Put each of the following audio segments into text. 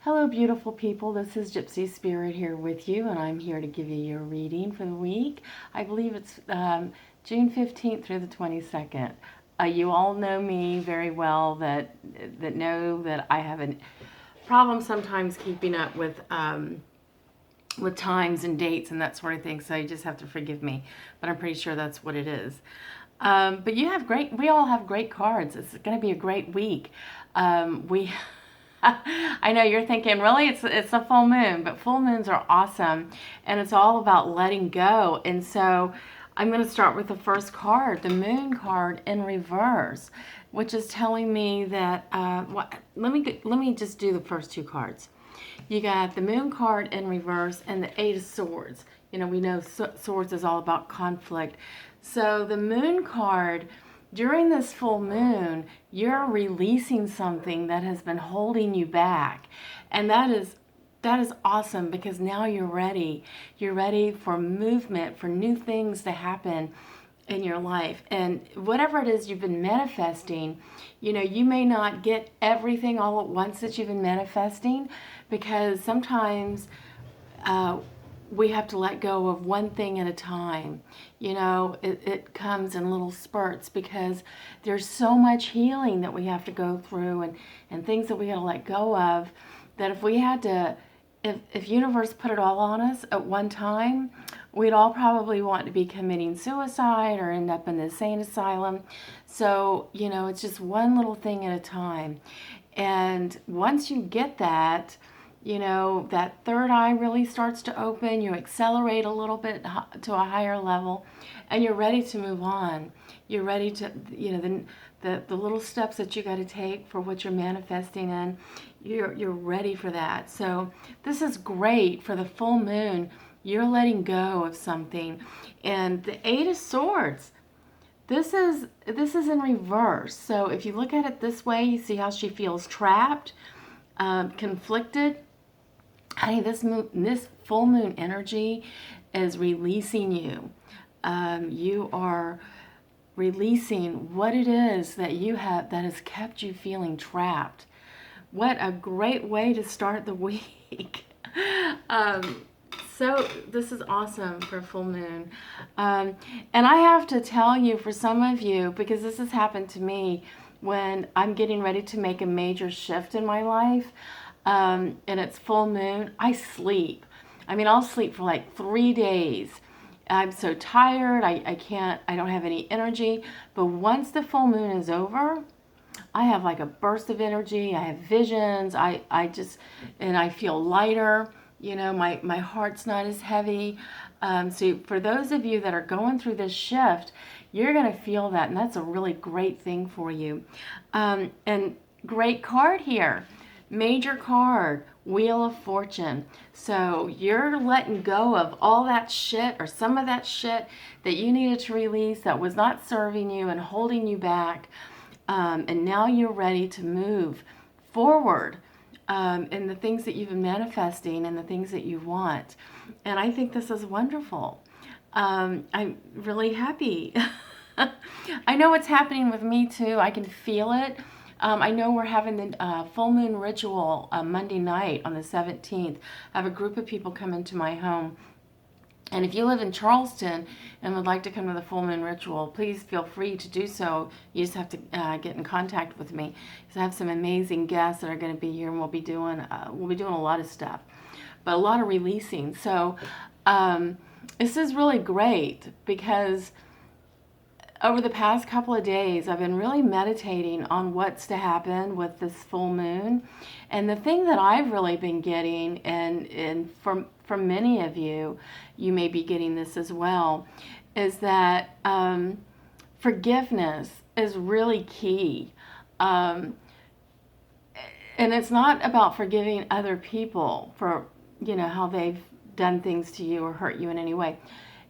Hello, beautiful people. This is Gypsy Spirit here with you, and I'm here to give you your reading for the week. I believe it's June 15th through the 22nd. You all know me very well that know that I have a problem sometimes keeping up with times and dates and that sort of thing, so you just have to forgive me. But I'm pretty sure that's what it is. But we all have great cards. It's going to be a great week. I know you're thinking, really, it's a full moon, but full moons are awesome, and it's all about letting go. And so I'm going to start with the first card, the moon card in reverse, which is telling me that, let me just do the first two cards. You got the moon card in reverse and the Eight of Swords. You know, we know swords is all about conflict. So the moon card, during this full moon, you're releasing something that has been holding you back. And that is awesome, because now you're ready. You're ready for movement, for new things to happen in your life. And whatever it is you've been manifesting, you know, you may not get everything all at once that you've been manifesting, because sometimes we have to let go of one thing at a time. You know, it comes in little spurts, because there's so much healing that we have to go through, and things that we got to let go of, that if we had to, if universe put it all on us at one time, we'd all probably want to be committing suicide or end up in the insane asylum. So, you know, it's just one little thing at a time. And once you get that, you know, that third eye really starts to open, you accelerate a little bit to a higher level, and you're ready to move on. You're ready to, you know, the little steps that you got to take for what you're manifesting in, you're ready for that. So this is great for the full moon. You're letting go of something. And the Eight of Swords, this is in reverse. So if you look at it this way, you see how she feels trapped, conflicted. Honey, this full moon energy is releasing you. You are releasing what it is that you have that has kept you feeling trapped. What a great way to start the week. So this is awesome for full moon. And I have to tell you, for some of you, because this has happened to me when I'm getting ready to make a major shift in my life, and it's full moon, I sleep. I mean, I'll sleep for like 3 days. I'm so tired, I don't have any energy. But once the full moon is over, I have like a burst of energy. I have visions. And I feel lighter. You know, my heart's not as heavy. So for those of you that are going through this shift, you're going to feel that. And that's a really great thing for you. And great card here. Major card, Wheel of Fortune. So you're letting go of all that shit, or some of that shit that you needed to release that was not serving you and holding you back. And now you're ready to move forward in the things that you've been manifesting and the things that you want. And I think this is wonderful. I'm really happy. I know what's happening with me too. I can feel it. I know we're having the full moon ritual Monday night on the 17th. I have a group of people come into my home. And if you live in Charleston and would like to come to the full moon ritual, please feel free to do so. You just have to get in contact with me, because I have some amazing guests that are going to be here, and we'll be doing a lot of stuff, but a lot of releasing. So this is really great, because over the past couple of days, I've been really meditating on what's to happen with this full moon. And the thing that I've really been getting, and for many of you, you may be getting this as well, is that forgiveness is really key. And it's not about forgiving other people for, you know, how they've done things to you or hurt you in any way.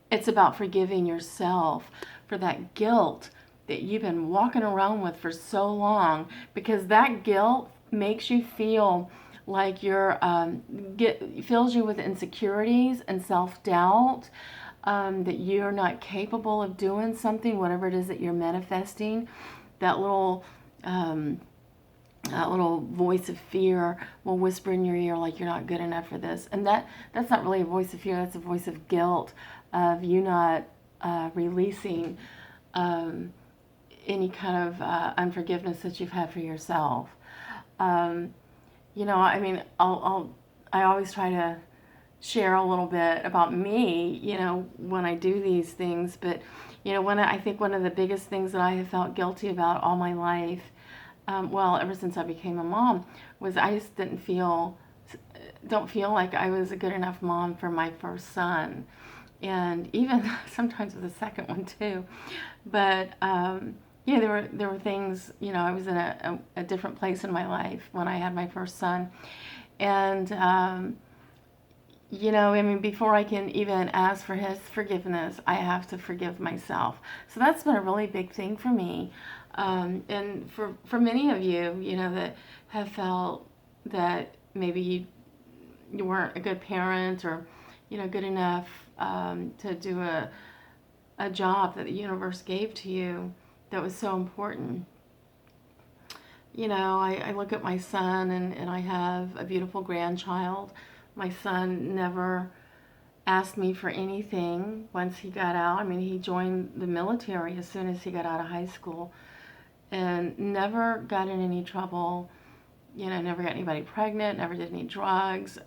It's about forgiving yourself for that guilt that you've been walking around with for so long, because that guilt makes you feel like fills you with insecurities and self-doubt, that you're not capable of doing something, whatever it is that you're manifesting. That little that little voice of fear will whisper in your ear like you're not good enough for this. And that's not really a voice of fear, that's a voice of guilt, of you not releasing any kind of unforgiveness that you've had for yourself. You know, I mean, I always try to share a little bit about me, you know, when I do these things. But, you know, I think one of the biggest things that I have felt guilty about all my life, well, ever since I became a mom, was I just don't feel like I was a good enough mom for my first son. And even sometimes with the second one too. But, yeah, there were things, you know, I was in a different place in my life when I had my first son. And, you know, I mean, before I can even ask for his forgiveness, I have to forgive myself. So that's been a really big thing for me. And for many of you, you know, that have felt that maybe you weren't a good parent or, you know, good enough to do a job that the universe gave to you that was so important. You know, I look at my son and I have a beautiful grandchild. My son never asked me for anything once he got out. I mean, he joined the military as soon as he got out of high school and never got in any trouble. You know, never got anybody pregnant, never did any drugs.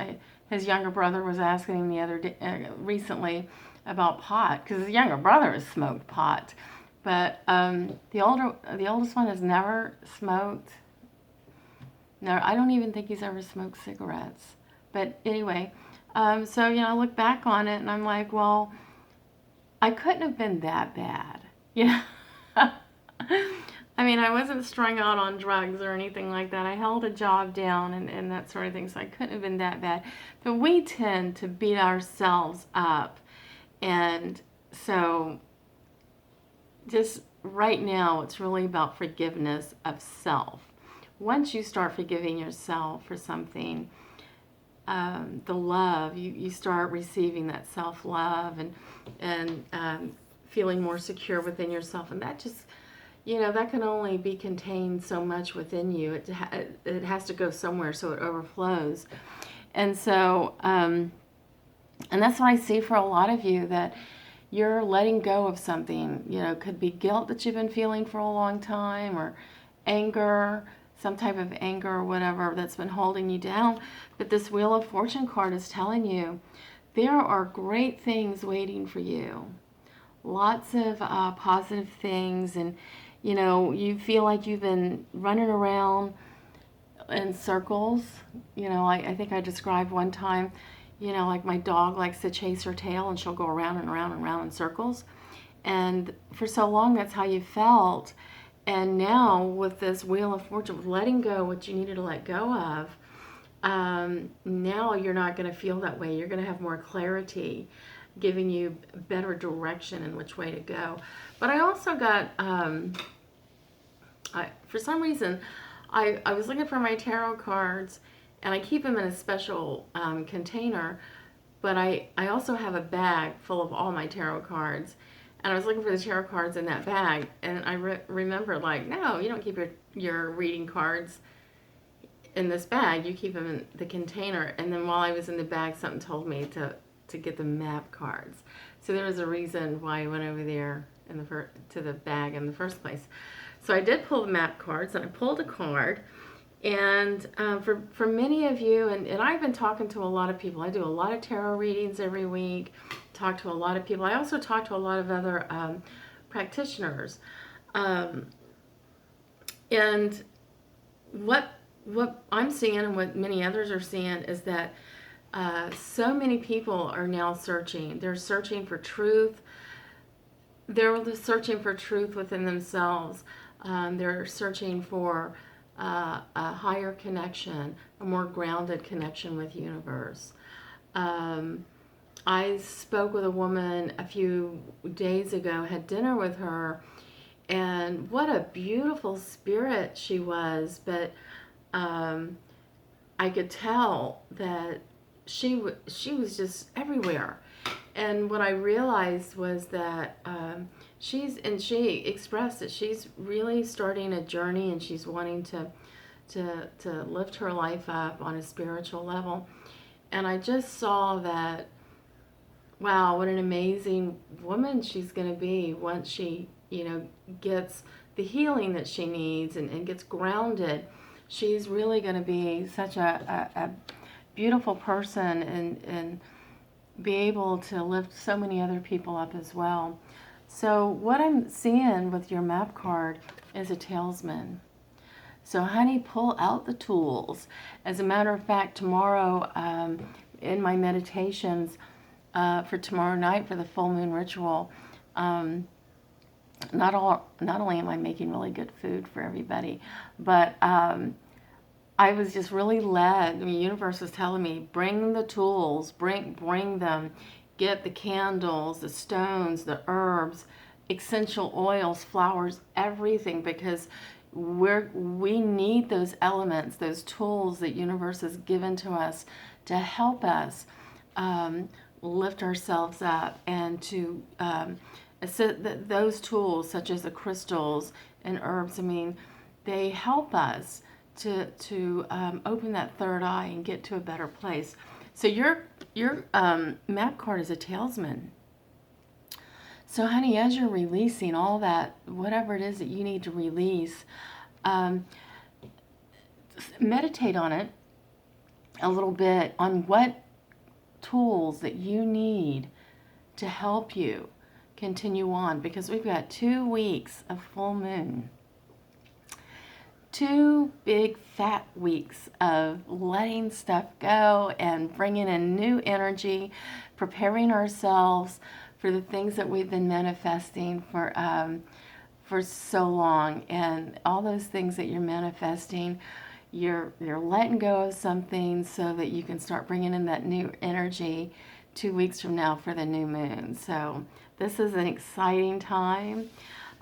His younger brother was asking him the other day, recently about pot, because his younger brother has smoked pot. But the oldest one has never smoked. No, I don't even think he's ever smoked cigarettes. But anyway, so, you know, I look back on it and I'm like, well, I couldn't have been that bad. You know? I mean, I wasn't strung out on drugs or anything like that. I held a job down and that sort of thing, so I couldn't have been that bad. But we tend to beat ourselves up. And so just right now, it's really about forgiveness of self. Once you start forgiving yourself for something, the love, you start receiving that self-love and feeling more secure within yourself. And that just, you know, that can only be contained so much within you. It has to go somewhere so it overflows. And so, and that's what I see for a lot of you, that you're letting go of something. You know, it could be guilt that you've been feeling for a long time, or anger, some type of anger or whatever that's been holding you down. But this Wheel of Fortune card is telling you there are great things waiting for you. Lots of positive things. And, you know, you feel like you've been running around in circles. You know, I think I described one time, you know, like my dog likes to chase her tail and she'll go around and around and around in circles. And for so long, that's how you felt. And now with this Wheel of Fortune, with letting go what you needed to let go of, now you're not going to feel that way. You're going to have more clarity, giving you better direction in which way to go. But I also got, for some reason, I was looking for my tarot cards, and I keep them in a special container, but I also have a bag full of all my tarot cards. And I was looking for the tarot cards in that bag, and I remember, like, no, you don't keep your reading cards in this bag. You keep them in the container. And then while I was in the bag, something told me to get the map cards. So there was a reason why I went over there to the bag in the first place. So I did pull the map cards, and I pulled a card. And for many of you, and I've been talking to a lot of people. I do a lot of tarot readings every week, talk to a lot of people. I also talk to a lot of other practitioners. And what I'm seeing and what many others are seeing is that so many people are now searching. They're searching for truth. They're searching for truth within themselves. They're searching for a higher connection, a more grounded connection with the universe. I spoke with a woman a few days ago, had dinner with her, and what a beautiful spirit she was. But I could tell that she was just everywhere. And what I realized was that she expressed that she's really starting a journey, and she's wanting to lift her life up on a spiritual level. And I just saw that, wow, what an amazing woman she's going to be once she, gets the healing that she needs and gets grounded. She's really going to be such a beautiful person and be able to lift so many other people up as well. So what I'm seeing with your map card is a talesman. So honey, pull out the tools. As a matter of fact, tomorrow in my meditations for tomorrow night for the full moon ritual, not only am I making really good food for everybody, but I was just really led. The universe was telling me, bring the tools, bring them, get the candles, the stones, the herbs, essential oils, flowers, everything, because we need those elements, those tools that universe has given to us to help us lift ourselves up and to those tools such as the crystals and herbs. I mean, they help us to open that third eye and get to a better place. So your map card is a talesman. So honey, as you're releasing all that, whatever it is that you need to release, meditate on it a little bit, on what tools that you need to help you continue on, because we've got 2 weeks of full moon. 2 big fat weeks of letting stuff go and bringing in new energy, preparing ourselves for the things that we've been manifesting for so long. And all those things that you're manifesting, you're letting go of something so that you can start bringing in that new energy 2 weeks from now for the new moon. So this is an exciting time.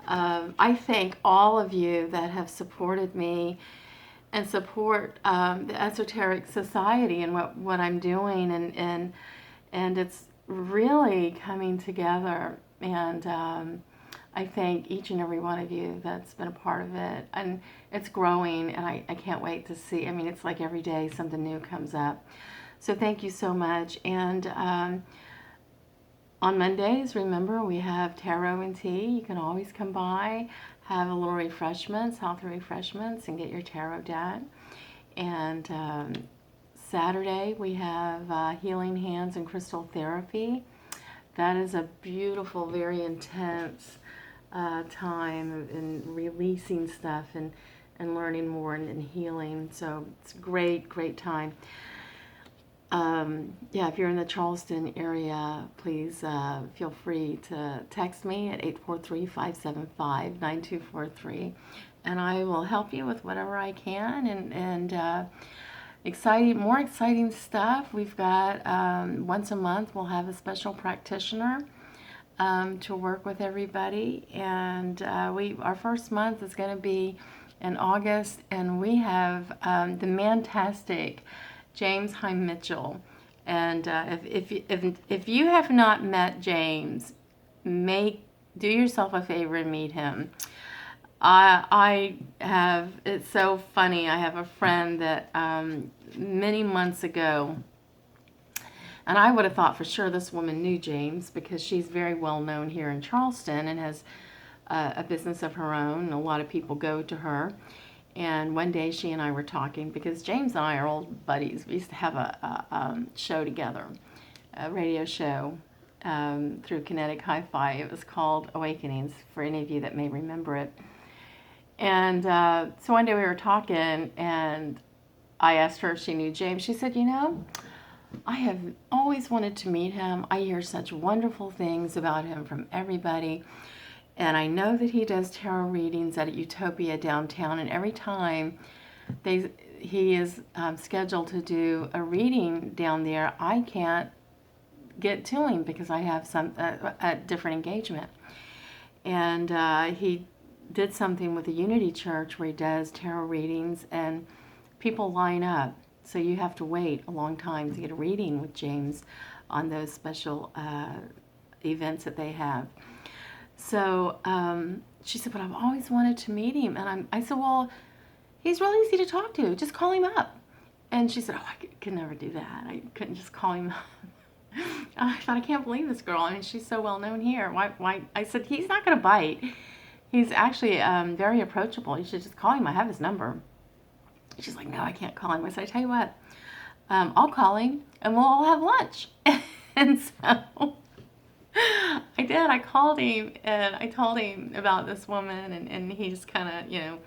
I thank all of you that have supported me and support the Esoteric Society and what I'm doing, and it's really coming together. And I thank each and every one of you that's been a part of it, and it's growing, and I can't wait to see. I mean, it's like every day something new comes up. So thank you so much. And on Mondays, remember, we have tarot and tea. You can always come by, have a little refreshments, healthy refreshments, and get your tarot done. And Saturday, we have healing hands and crystal therapy. That is a beautiful, very intense time in releasing stuff and learning more and healing. So it's a great time. Yeah, if you're in the Charleston area, please feel free to text me at 843-575-9243, and I will help you with whatever I can. And more exciting stuff. We've got once a month we'll have a special practitioner to work with everybody, and our first month is going to be in August, and we have the Mantastic James Heim Mitchell. And if you have not met James, do yourself a favor and meet him. It's so funny. I have a friend that many months ago, and I would have thought for sure this woman knew James because she's very well known here in Charleston and has a business of her own, and a lot of people go to her. And one day she and I were talking, because James and I are old buddies. We used to have a show together, a radio show through Kinetic Hi-Fi. It was called Awakenings, for any of you that may remember it. And so one day we were talking, and I asked her if she knew James. She said, I have always wanted to meet him. I hear such wonderful things about him from everybody. And I know that he does tarot readings at Utopia downtown, and every time he is scheduled to do a reading down there, I can't get to him because I have a different engagement. And he did something with the Unity Church where he does tarot readings, and people line up. So you have to wait a long time to get a reading with James on those special events that they have. So she said, but I've always wanted to meet him. And I said, well, He's really easy to talk to. Just call him up. And she said, oh, I could never do that. I couldn't just call him up. I thought, I can't believe this girl. I mean, she's so well known here. Why? I said, he's not going to bite. He's actually very approachable. You should just call him. I have his number. She's like, no, I can't call him. I said, I tell you what, I'll call him and we'll all have lunch. And so I did. I called him and I told him about this woman, and he just kind of,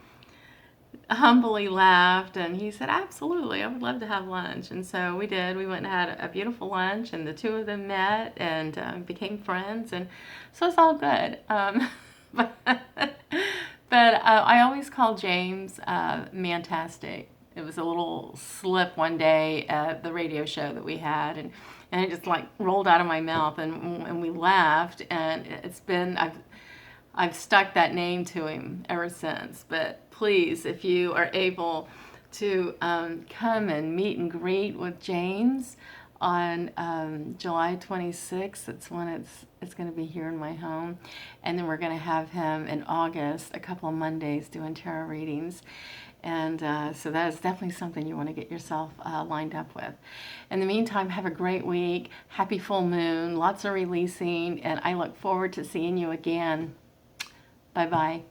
humbly laughed, and he said, absolutely, I would love to have lunch. And so we did. We went and had a beautiful lunch, and the two of them met and became friends, and so it's all good. But, I always call James Mantastic. It was a little slip one day at the radio show that we had, and it just like rolled out of my mouth, and we laughed, and I've stuck that name to him ever since. But please, if you are able to come and meet and greet with James on July 26th, that's when it's going to be here in my home. And then we're going to have him in August, a couple of Mondays, doing tarot readings. And so that is definitely something you want to get yourself lined up with. In the meantime, have a great week. Happy full moon. Lots of releasing. And I look forward to seeing you again. Bye-bye.